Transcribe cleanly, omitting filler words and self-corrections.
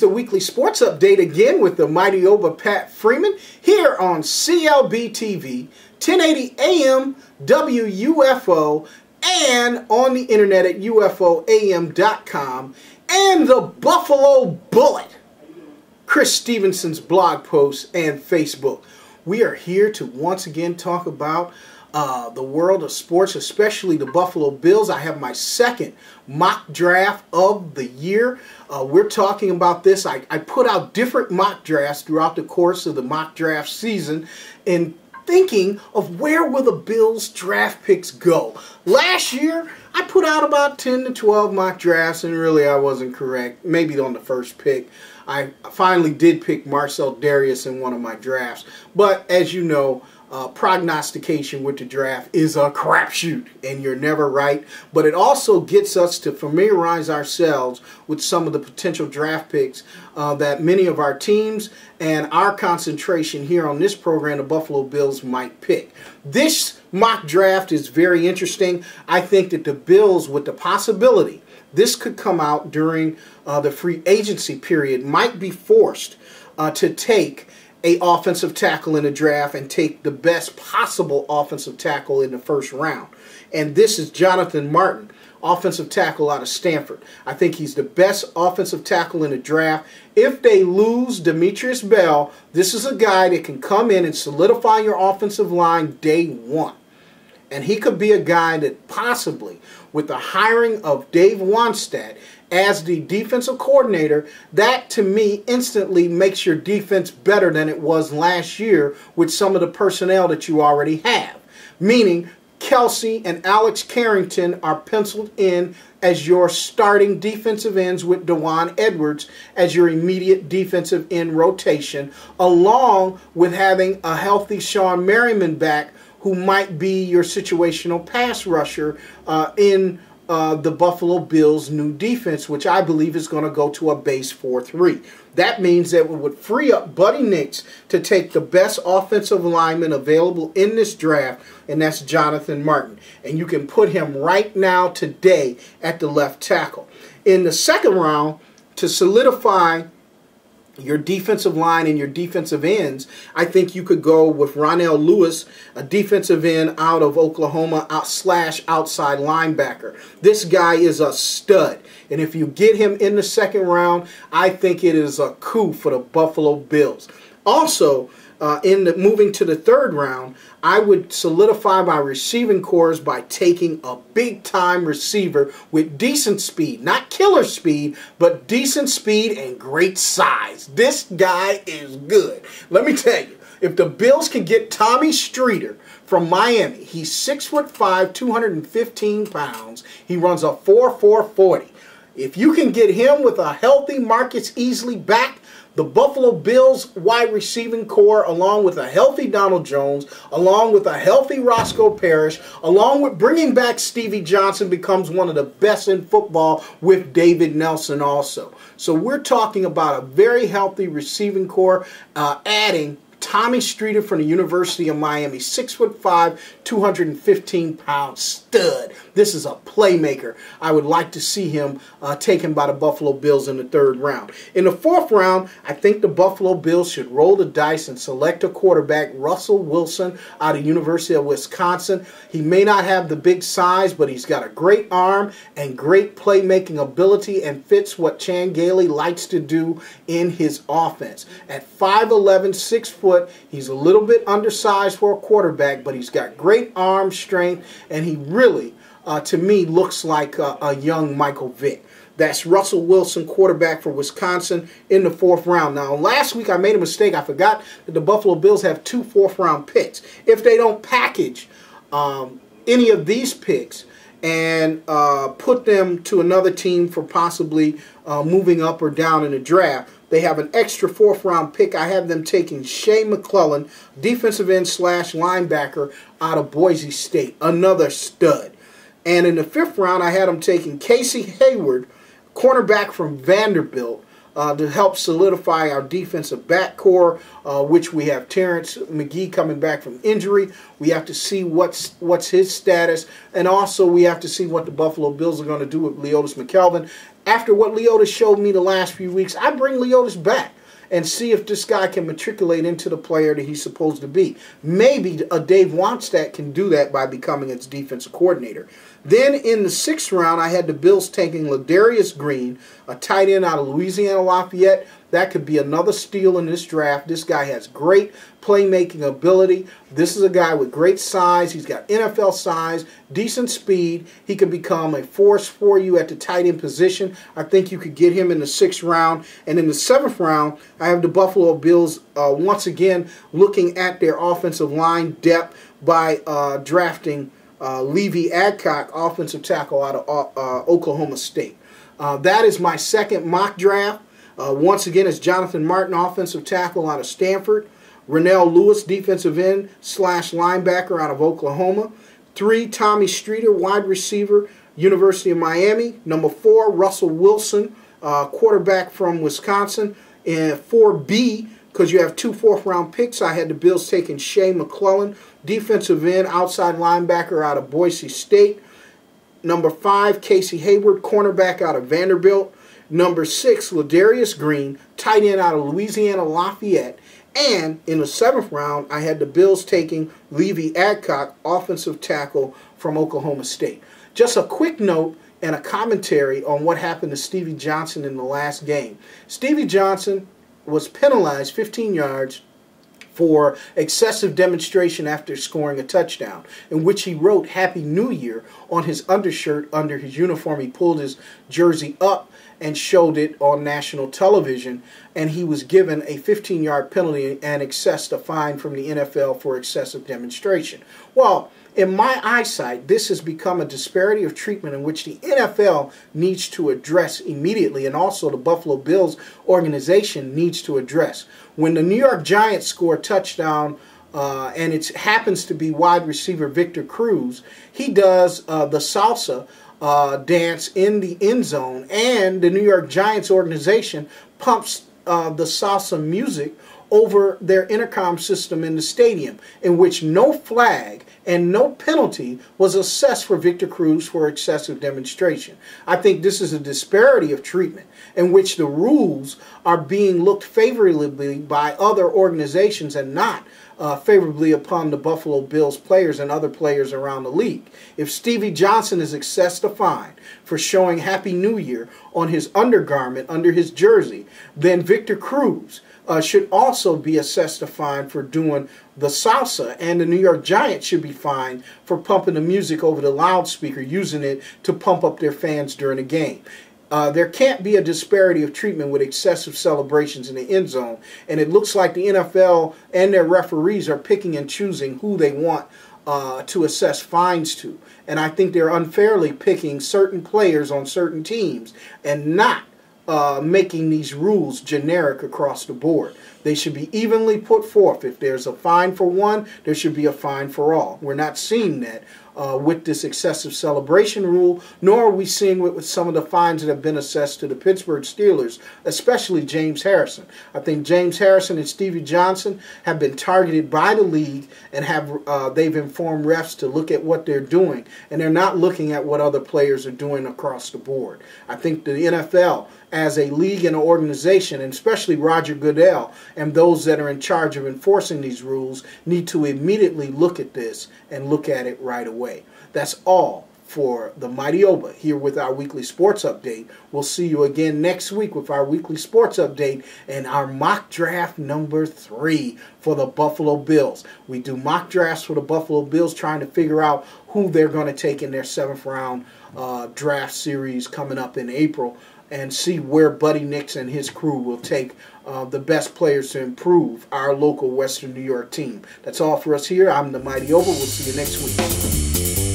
is the weekly sports update again with the mighty OB'a Pat Freeman here on clbTV, 1080 AM WUFO, and on the internet at ufoam.com, and the Buffalo Bullet, Chris Stevenson's blog post and Facebook. We are here to once again talk about the world of sports, especially the Buffalo Bills. I have my second mock draft of the year. We're talking about this. I put out different mock drafts throughout the course of the mock draft season and thinking of where will the Bills draft picks go. Last year, I put out about 10 to 12 mock drafts, and really I wasn't correct. Maybe on the first pick. I finally did pick Ladarius in one of my drafts. But as you know, prognostication with the draft is a crapshoot, and you're never right. But it also gets us to familiarize ourselves with some of the potential draft picks that many of our teams and our concentration here on this program, the Buffalo Bills, might pick. This mock draft is very interesting. I think that the Bills, with the possibility this could come out during the free agency period, might be forced to take an offensive tackle in the draft and take the best possible offensive tackle in the first round. And this is Jonathan Martin, offensive tackle out of Stanford. I think he's the best offensive tackle in the draft. If they lose Demetrius Bell, this is a guy that can come in and solidify your offensive line day one. And he could be a guy that possibly, with the hiring of Dave Wannstedt as the defensive coordinator, that to me instantly makes your defense better than it was last year with some of the personnel that you already have. Meaning Kelsey and Alex Carrington are penciled in as your starting defensive ends with Dewan Edwards as your immediate defensive end rotation, along with having a healthy Sean Merriman back, who might be your situational pass rusher in the Buffalo Bills' new defense, which I believe is going to go to a base 4-3. That means that it would free up Buddy Nix to take the best offensive lineman available in this draft, and that's Jonathan Martin. And you can put him right now today at the left tackle. In the second round, to solidify your defensive line and your defensive ends, I think you could go with Ronnell Lewis, a defensive end out of Oklahoma outside linebacker. This guy is a stud, and if you get him in the second round, I think it is a coup for the Buffalo Bills. Also, moving to the third round, I would solidify my receiving cores by taking a big-time receiver with decent speed. Not killer speed, but decent speed and great size. This guy is good. Let me tell you, if the Bills can get Tommy Streeter from Miami, he's 6'5", 215 pounds. He runs a 4.4 40. If you can get him with a healthy Marcus Easley back, the Buffalo Bills wide receiving core, along with a healthy Donald Jones, along with a healthy Roscoe Parrish, along with bringing back Stevie Johnson, becomes one of the best in football with David Nelson also. So we're talking about a very healthy receiving core, adding Tommy Streeter from the University of Miami, 6'5", 215 pound stud. This is a playmaker. I would like to see him taken by the Buffalo Bills in the third round. In the fourth round, I think the Buffalo Bills should roll the dice and select a quarterback, Russell Wilson out of University of Wisconsin. He may not have the big size, but he's got a great arm and great playmaking ability and fits what Chan Gailey likes to do in his offense. At 5'11", 6 foot, he's a little bit undersized for a quarterback, but he's got great arm strength, and he really, to me, looks like a young Michael Vick. That's Russell Wilson, quarterback for Wisconsin, in the fourth round. Now, last week I made a mistake. I forgot that the Buffalo Bills have 2 fourth-round picks. If they don't package any of these picks and put them to another team for possibly moving up or down in the draft, they have an extra fourth-round pick. I have them taking Shea McClellin, defensive end / linebacker out of Boise State, another stud. And in the fifth round, I had them taking Casey Hayward, cornerback from Vanderbilt, to help solidify our defensive back core, which we have Terrence McGee coming back from injury. We have to see what's his status, and also we have to see what the Buffalo Bills are going to do with Leotis Mcclellin. After what Leotis showed me the last few weeks, I bring Leotis back and see if this guy can matriculate into the player that he's supposed to be. Maybe a Dave Wannstedt can do that by becoming its defensive coordinator. Then in the 6th round, I had the Bills taking Ladarius Green, a tight end out of Louisiana Lafayette. That could be another steal in this draft. This guy has great playmaking ability. This is a guy with great size. He's got NFL size, decent speed. He can become a force for you at the tight end position. I think you could get him in the 6th round. And in the 7th round, I have the Buffalo Bills once again looking at their offensive line depth by drafting Levy Adcock, offensive tackle out of Oklahoma State. That is my second mock draft. Once again, it's Jonathan Martin, offensive tackle out of Stanford. Ronnell Lewis, defensive end / linebacker out of Oklahoma. 3, Tommy Streeter, wide receiver, University of Miami. Number 4, Russell Wilson, quarterback from Wisconsin. And 4B, because you have 2 4th-round picks, I had the Bills taking Shea McClellin, defensive end, outside linebacker out of Boise State. Number 5, Casey Hayward, cornerback out of Vanderbilt. Number 6, Ladarius Green, tight end out of Louisiana Lafayette. And in the 7th round, I had the Bills taking Levy Adcock, offensive tackle from Oklahoma State. Just a quick note and a commentary on what happened to Stevie Johnson in the last game. Stevie Johnson was penalized 15 yards for excessive demonstration after scoring a touchdown, in which he wrote Happy New Year on his undershirt under his uniform. He pulled his jersey up and showed it on national television, and he was given a 15-yard penalty and assessed a fine from the NFL for excessive demonstration. Well, in my eyesight, this has become a disparity of treatment in which the NFL needs to address immediately, and also the Buffalo Bills organization needs to address. When the New York Giants score a touchdown, and it happens to be wide receiver Victor Cruz, he does the salsa dance in the end zone, and the New York Giants organization pumps the salsa music over their intercom system in the stadium, in which no flag and no penalty was assessed for Victor Cruz for excessive demonstration. I think this is a disparity of treatment in which the rules are being looked favorably by other organizations and not favorably upon the Buffalo Bills players and other players around the league. If Stevie Johnson is assessed a fine for showing Happy New Year on his undergarment under his jersey, then Victor Cruz should also be assessed a fine for doing the salsa, and the New York Giants should be fined for pumping the music over the loudspeaker, using it to pump up their fans during a game. There can't be a disparity of treatment with excessive celebrations in the end zone, and it looks like the NFL and their referees are picking and choosing who they want to assess fines to. And I think they're unfairly picking certain players on certain teams and not making these rules generic across the board. They should be evenly put forth. If there's a fine for one, there should be a fine for all. We're not seeing that with this excessive celebration rule, nor are we seeing it with some of the fines that have been assessed to the Pittsburgh Steelers, especially James Harrison. I think James Harrison and Stevie Johnson have been targeted by the league, and they've informed refs to look at what they're doing, and they're not looking at what other players are doing across the board. I think the NFL, as a league and an organization, and especially Roger Goodell and those that are in charge of enforcing these rules, need to immediately look at this and look at it right away. That's all for the Mighty OB'a here with our weekly sports update. We'll see you again next week with our weekly sports update and our mock draft number 3 for the Buffalo Bills. We do mock drafts for the Buffalo Bills, trying to figure out who they're going to take in their 7th round draft series coming up in April, and see where Buddy Nix and his crew will take the best players to improve our local Western New York team. That's all for us here. I'm the Mighty OB'a. We'll see you next week.